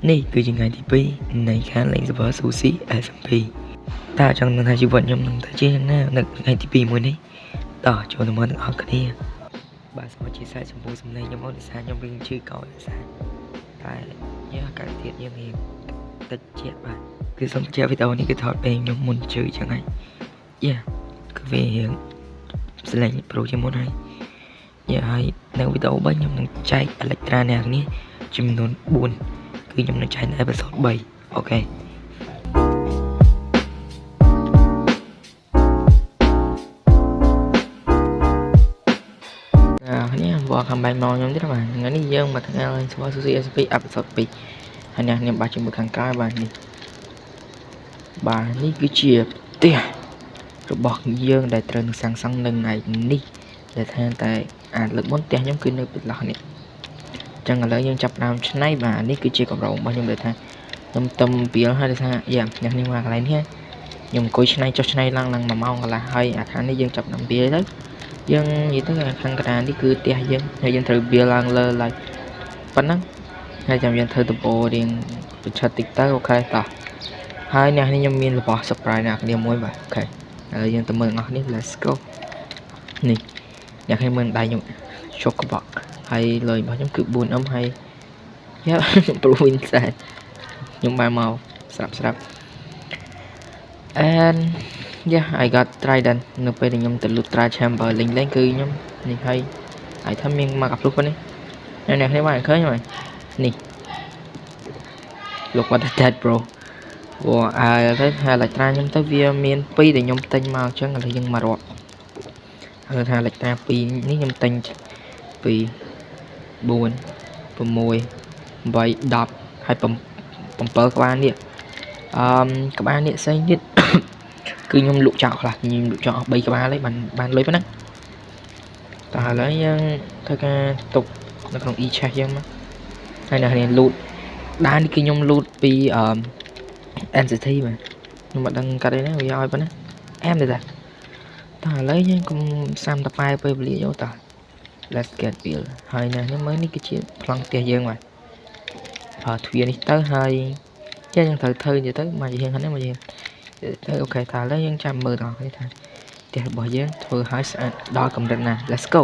Này cứ chừng ngày thì pi này khá lạnh super sushi SMP ta chẳng能 hai chữ vận nhầm能 ta chia na nực ngày thì pi mới này tỏ cho nó mới ở cái này bà sao chia sẻ trong bộ sum này nhầm ở để xa nhầm riêng chữ cậu để xa tại nhớ cái thiệt như này tật chết bà cứ sống chơi với tao này cái thọt bên nhầm muốn chữ chẳng hay yeah cứ về hiện sẽ là pro cho môn này yeah hay nếu với tao bao nhầm năng chạy Electra này này chim nó buồn cứ nhầm năng chạyใน episode 7 okនេះវ៉ាខាំបែកមកខ្ញុំទៀតបាទថ្ងៃនេះយើងមកធ្វើឲ្យ Super Sushi SP episode 2ហើយនេះខ្ញុំបាទជាមួយខាងក្រោយបាទនេះគឺជាផ្ទះរបស់យើងដែលត្រូវនឹងសាងសង់នៅថ្ងៃនេះដែលថាតែលើកមុនផ្ទះខ្ញុំគឺនៅពីឡោះនេះអញ្ចឹងឥឡូវយើងចាប់ដើមឆ្នៃបាទនេះគឺជាកម្រងរបស់ខ្ញុំដែលថាខ្ញុំទំពីលហើយថាយ៉ាអ្នកនេះមកកន្លែងនេះខ្ញុំអង្គុយឆ្នៃចុះឆ្នៃឡើង1ម៉ោងកន្លះហើយអាខាងនេះយើងចាប់ដើមពីលទៅយើងនិយាយទៅខាងកណ្ដាលនេះគឺផ្ទះយើងហើយយើងត្រូវបៀលឡើងលើឡើយប៉ុណ្ណឹងហើយចាំយើងធ្វើដំបូលរៀងបញ្ឆិតតិចទៅអូខេតោះហើយអ្នកនេះខ្ញុំមានរបស់ surprise អ្នកគ្នាមួយបាទអូខេឥឡូវយើងទៅមើលអស់នេះ let's go នេះអ្នកគ្នាមើលដៃខ្ញុំ chock box ហើយលុយរបស់ខ្ញុំគឺ 4M ហើយយ៉ា Provin សែនខ្ញុំបានមកស្រាប់ and yeah I got trident នៅពេលដែលខ្ញុំទៅលូត try chamber លេងគឺខ្ញុំនេះហើយហើយថាមានមក approve ប៉ុណ្នេះអ្នកគ្នាបានឃើញហើយនេះ look what that bro ទៅហើយ Electra ខ្ញុំទៅវាមាន2ដែលខ្ញុំទិញមកអញ្ចឹងឥឡូវយើងមករាប់ហើយថា Electra 2នេះខ្ញុំទិញ2 4 6 8 10ហើយ7ក្បាលនេះក្បាលនេះផ្សេងទៀតគឺខ្ញុំលក់ចោលខ្លះខ្ញុំលក់ចោលអស់3ក្បាលហើយបានលុយប៉ុណ្ណឹងតោះឥឡូវយើងធ្វើការទុកនៅក្នុង e-chest យើងមកហើយអ្នកនេះលូតដាននេះគឺខ្ញុំលូតពីNCT បាទខ្ញុំមិនដឹងកាត់អីណាវាឲ្យប៉ុណ្ណាអែមទេតាតោះឥឡូវយើងកុំសាំតប៉ែពេលវេលាយកតោះ let's get build ហើយណាខ្ញុំមើលនេះគឺជាប្លង់ផ្ទះយើងបាទប្រើទ្វារនេះទៅហើយយើងត្រូវធ្វើទៅមកជាហ្នឹងមកយើងទៅអូខេតើឥឡូវយើងចាំមើលដល់នេះថាផ្ទះរបស់យើងធ្វើឲ្យស្អាតដល់កម្រិតណា let's go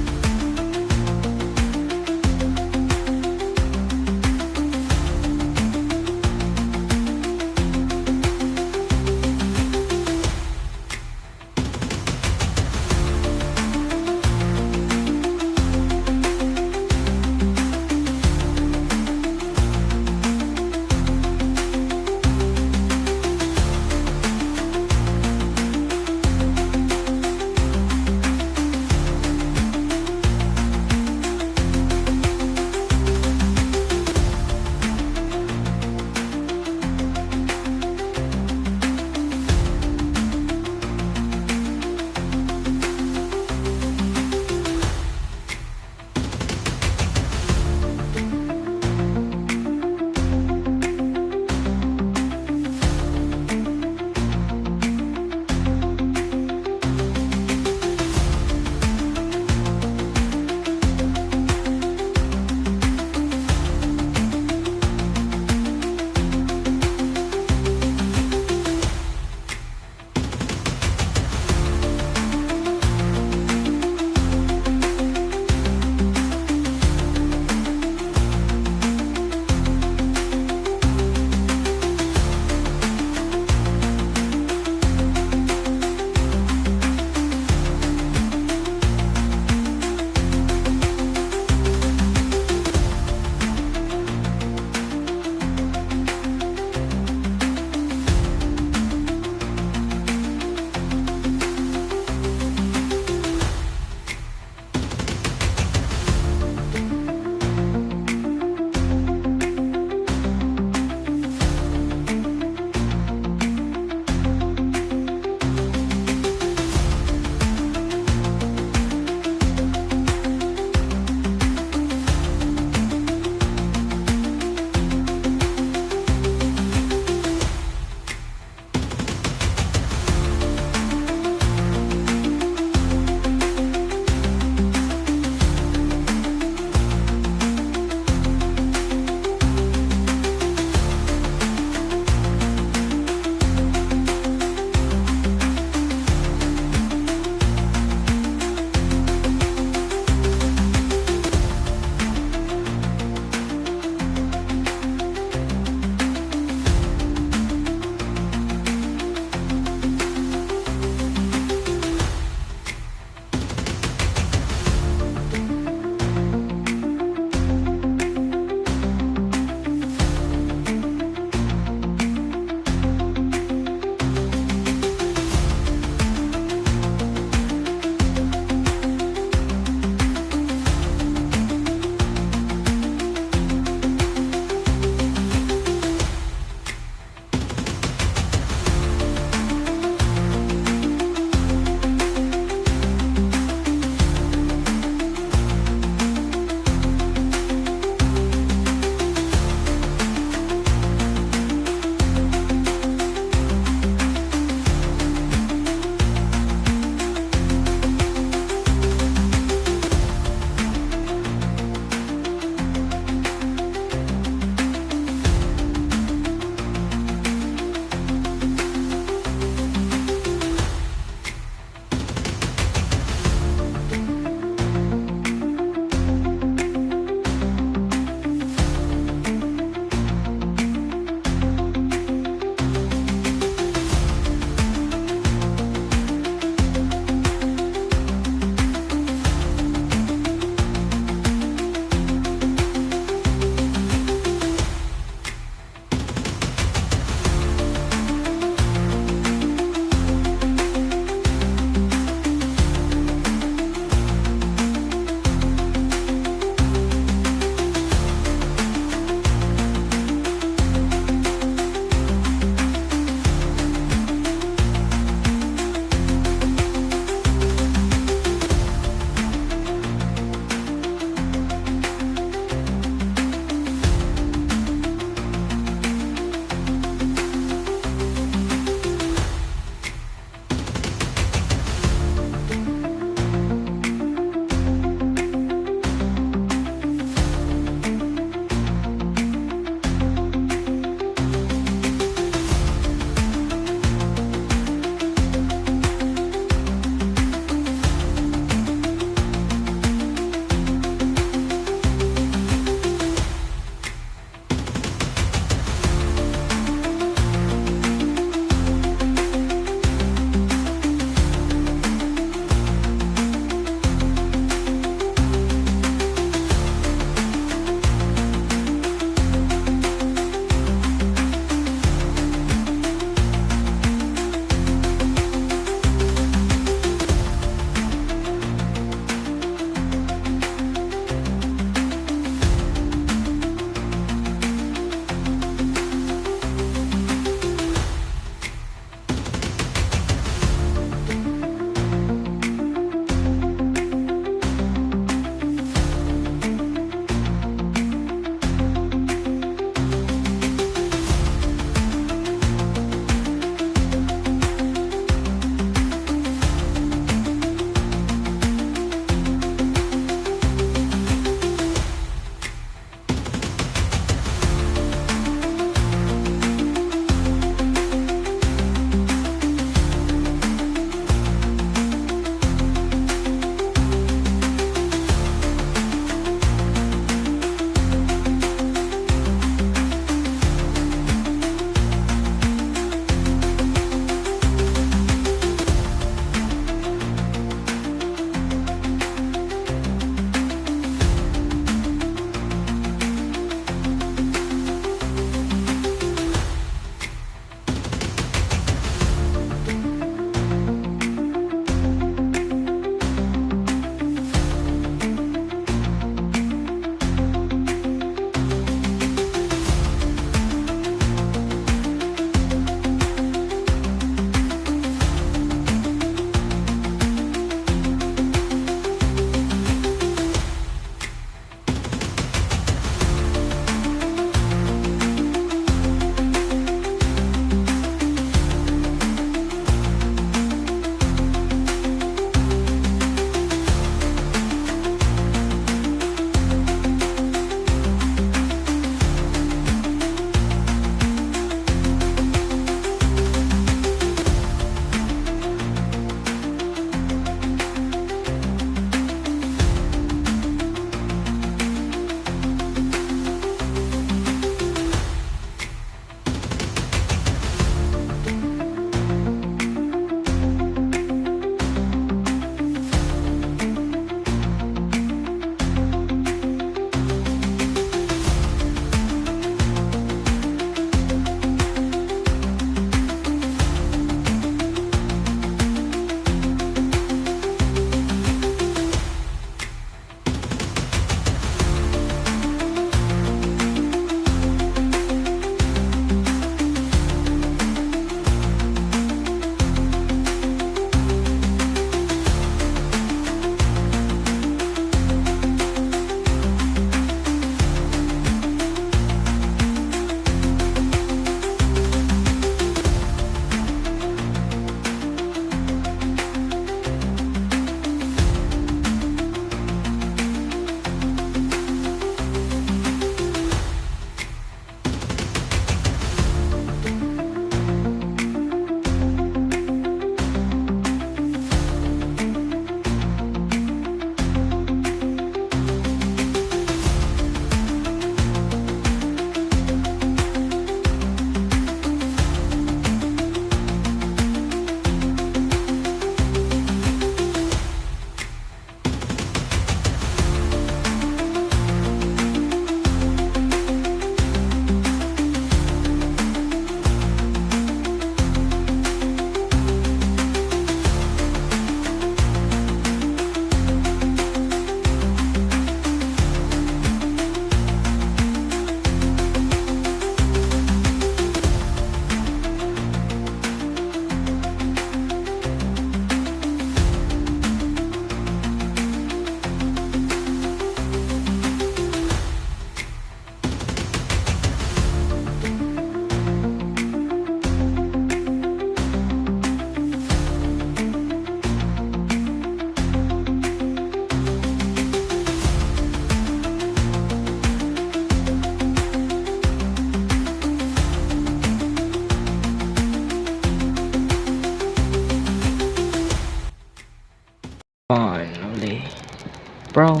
bro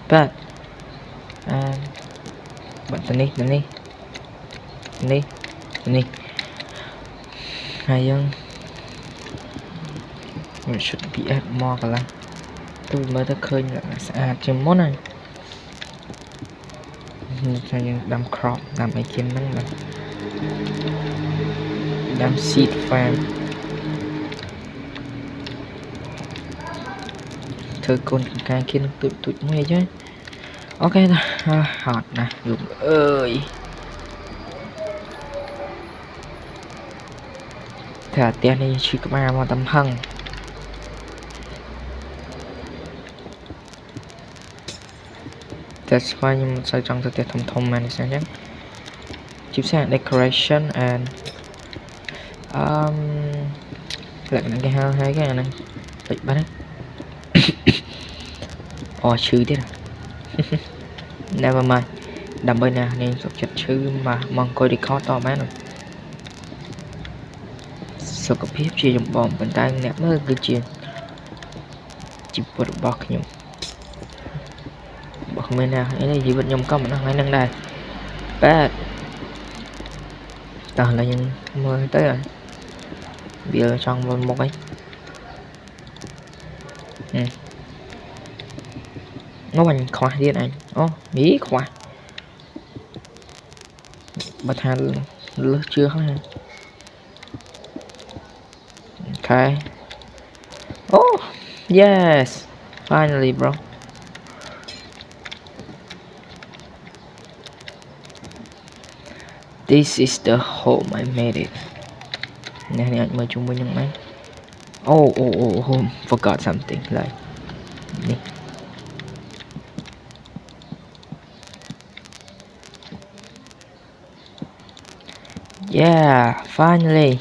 bad and but the knee hay dân mình should be add more cả là tôi mới tới khơi là sẽ trên món này hay dân đâm crop làm mấy kiếm năng là đâm seed farm thử con cái kia nó tụi nghe chứ ok thôi hot nè dùng ơi thả tiền đi chỉ có mà tầm hăng that's why nhưng mà sao trong thực tế thông mà sẽ nhé chip sang decoration and lại cái hai cái này bịch bắn chữ thế nào never mind đầm bên nào nên sắp chặt chữ mà mong coi đi khó to bán rồi số có phép chia dùng bom bên tay nẹp mới cứ chia chip bật bọc nhung bọc bên nào cái này gì vẫn nhung có mà nó hay năng đài bad toàn là những mới tới rồi bây giờ trong một ấy nó bằng khoa đi này nghĩ khoa bật hàng lướt chưa hết okay oh yes finally bro this is the home I made it nè mới chung với những máy home forgot something like nè yeah finally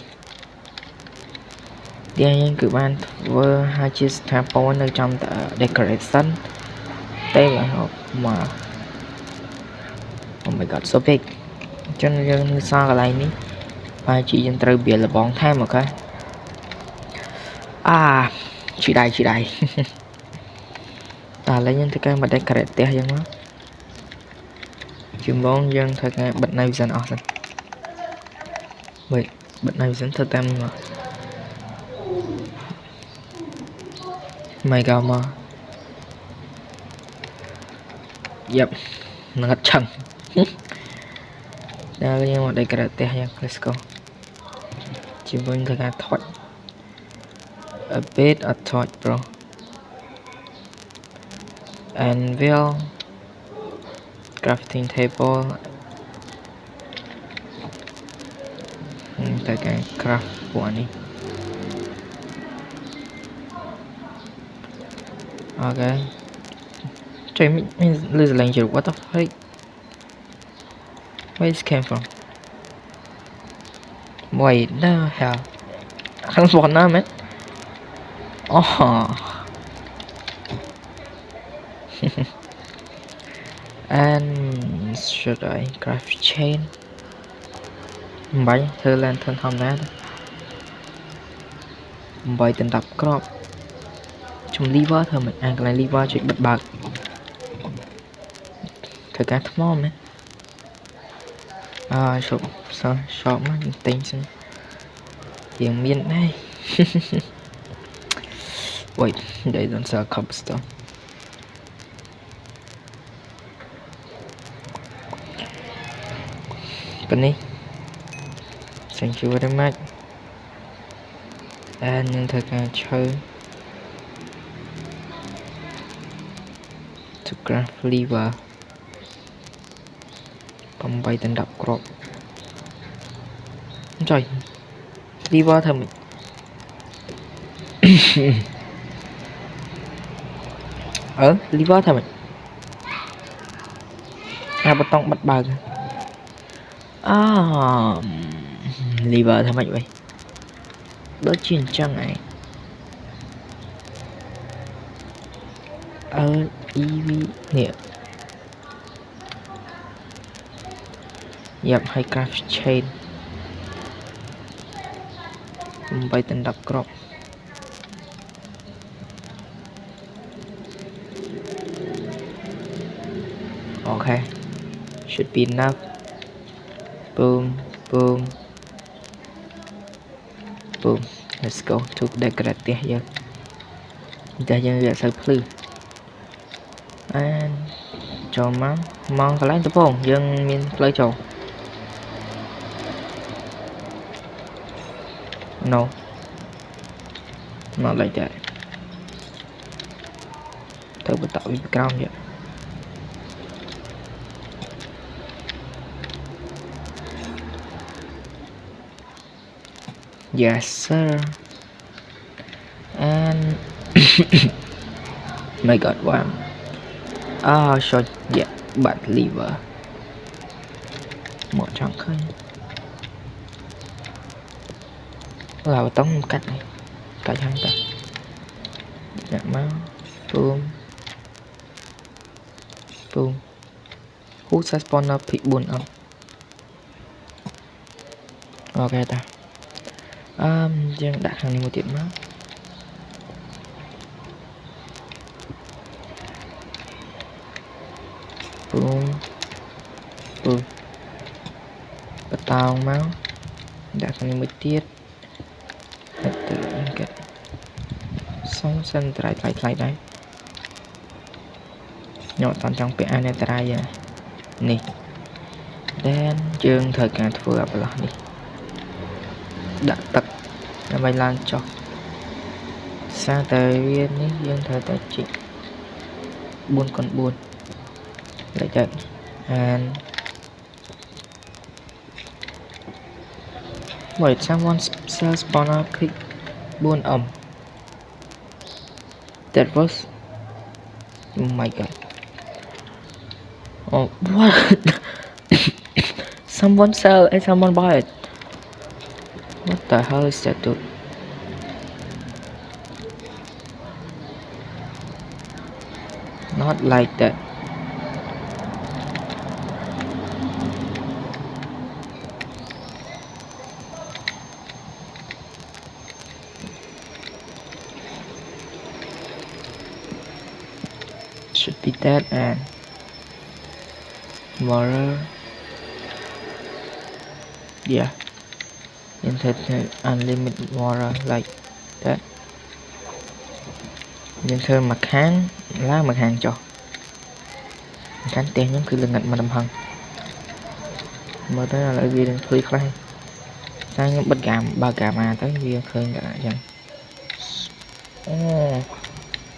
đây những cử ban vừa hai chiếc sample ở trong decoration đây là hộp mà oh my god so big cho nên sao cái này ní và chị dân từ biển là bóng thêm một cái chị đây lấy những cái mà decorate thế dân đó chừng bóng dân thật ngay bật này dần awesome vậy bật này dẫn thật em mà mày gào mà yep nó ngắt chân đây là một đây cái teh yang let's go chỉ muốn thằng ăn thoát a bit of thoát bro anvil crafting table tại cái craft của anh đi ok trời mình lose language what the fuck where this came from wait the hell I don't want man and should I craft chain bảy thơ lên thân thông nát bảy tình tập crop trong liver thôi mình ăn cái này liver chuyện bật bạc thời gian thấm mom ấy shop mà tính xem tiền miên đây wait they don't sell cobblestone Penny thank you very much and nhưng thời gian chơi to craft liver còn bay tên đập crop trời liver thôi mình liver thôi mình bắt tông bắt bờ liver thôi mình vậy đỡ chuyện cho này EV nè dập hay craft chain bay tên đập crop Okay, should be enough. Boom, boom, boom. Let's go to decorate here. Giờ sao plư and cho mong cái tập phong dân miền lấy cho no not like that thử bắt tạo background vậy yes sir and my god wow short yeah bad liver một trắng khơi là tống cách này cả hai ta nhặt máu boom boom hút sẽ spawner pick buồn không ok ta dân đặt hàng này một tiệm máu boom boom bắt tao máu đặt hàng này một tiết tự cái sống sân lại đấy nhỏ toàn trong cái anh trai nè đen chương thời gian vừa gặp là đi đã tật là bay lan cho sang tới viên ní dương thời tài trị buồn còn buồn lại trận and wait someone sells spawner click buồn that was oh my god oh what someone sell and someone buy it what the hell is that dude not like that should be that and water yeah internet unlimited water like that nhưng thơ mặt hàng lá mặt hàng cho cánh tiền giống cứ lưng ngạch mà đầm hằng mở tới là lại viên click lại sang bất ba gà mà tới viên khơi cả chẳng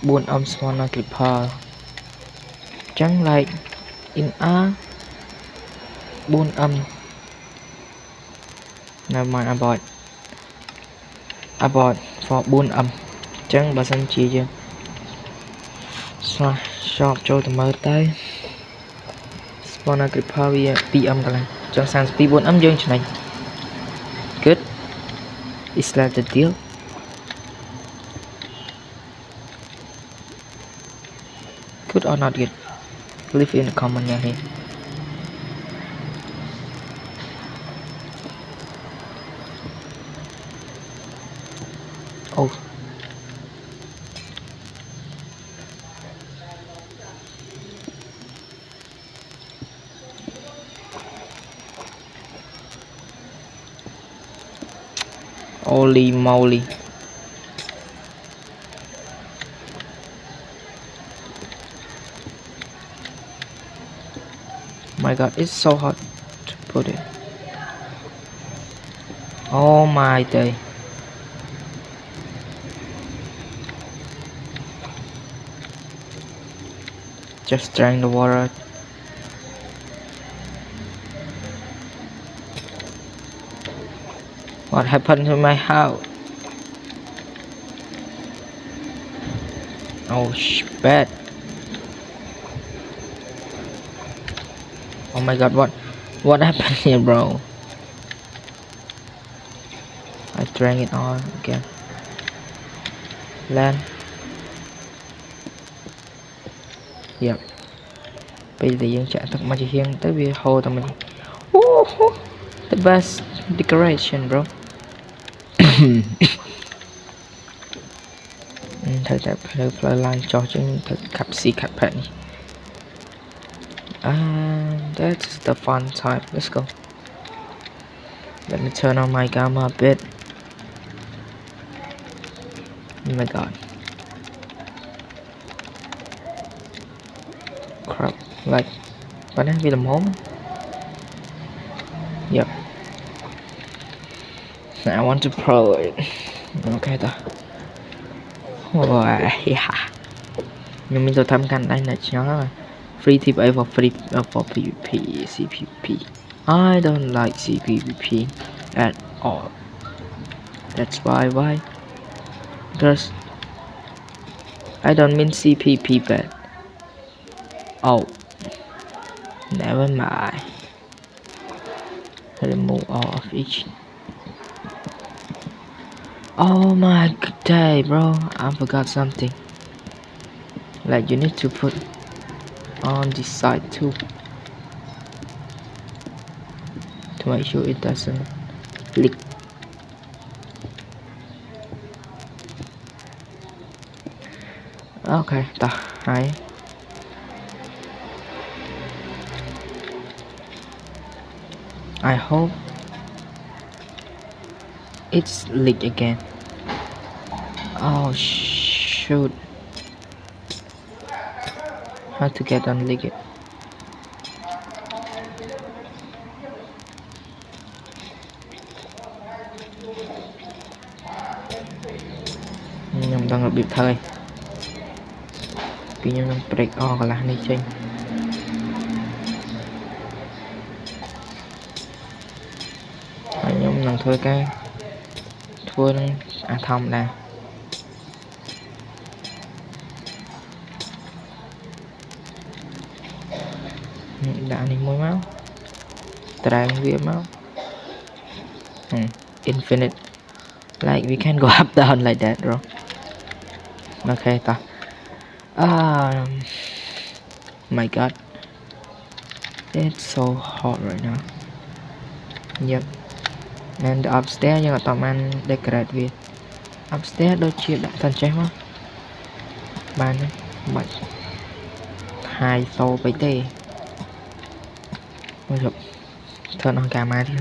buồn spawner clipper chẳng like in a buồn never mind abort for buồn chẳng bà xanh chi chưa shop cho tụi mơ tay spawner clipper vì PM cả lại chẳng sang speed buồn dương này good is that the deal good or not good leave in the comment nha here oh holy moly my god it's so hard to put it oh my day just drank the water what happened to my house oh bad oh my god what happened here bro I drank it all again land yep bây giờ dân chạy thật mà chỉ hiên tới vì hồ tụi mình the best decoration bro thời đại play line cho chứ thật cặp xì cặp bạn And that's the fun time. Let's go. Let me turn on my camera a bit. Oh my god. Crap. Like, có đang vì làm home. Yep. I want to pro it. Okay ta. Wow, yeah. Nhưng mình tôi thăm cảnh đây là nó free tip for free for PvP, CPP. I don't like CPP at all. That's why? Because I don't mean CPP bad. Oh, never mind. Remove all of each. Oh my god, bro! I forgot something. Like you need to put on this side too to make sure it doesn't leak. Okay, hi. I hope it's leaked again. Oh shoot. How to get unleak it? Nhưng đang ở biệt thời vì nhưng đang break on là này chênh nhưng đang thôi cái thua đang thông là đã này môi máu tràn viêm máu infinite like we can go up down like that bro. Okay ta my god, it's so hot right now. Yep. And the upstairs nhưng mà tầm anh decorate with upstairs đôi chia đã thành chết quá bàn bạch 2 xô với tê ôi dồi thơ nó cả mai đi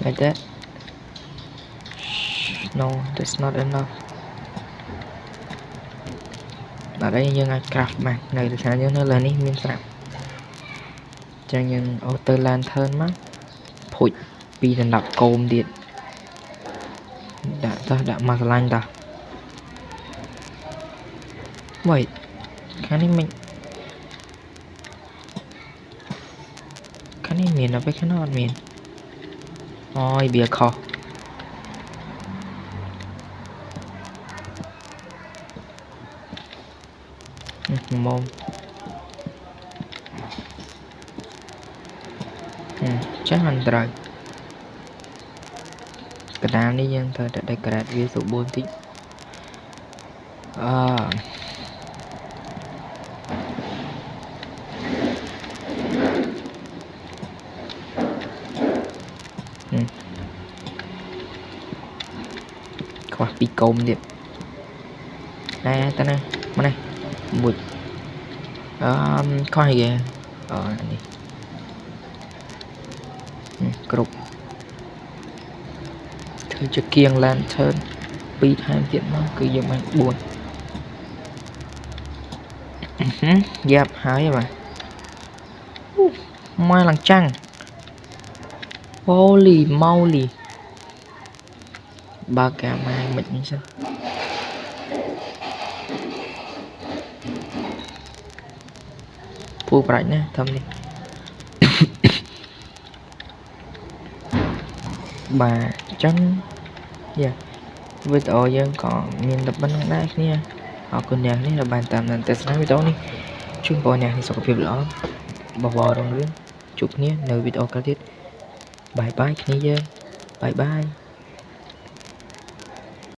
like that. No, that's not enough. Ở đây nhưng ai craft mà này được sáng nó lên đi miên sạp cho nhưng auto lan thơn mắt phụi vì là đọc cồm điện đã mặc lanh ta wait cái này miền nó với cái nó miền ôi bìa khó mồm chắc hẳn rồi cái đám đi nhưng thôi đã decorate ví dụ 4 tí qua pi công đi đây ta này mà này một coi kìa này group thử cho kiêng lan thơn pi hai tiện nó cứ dùng anh buồn dẹp hái mà mai lằng trăng holy moly ba cả mai mình sao phu bạch nè thầm đi bà chân dạ với tội dân còn miền tập bánh đá nha họ còn nhạc này là bàn tạm nên tại sao video này chúng tôi nhạc thì sẽ có việc lỡ bò đồng lưới chụp nhé nơi video cá thiết bye bye kia bye bye.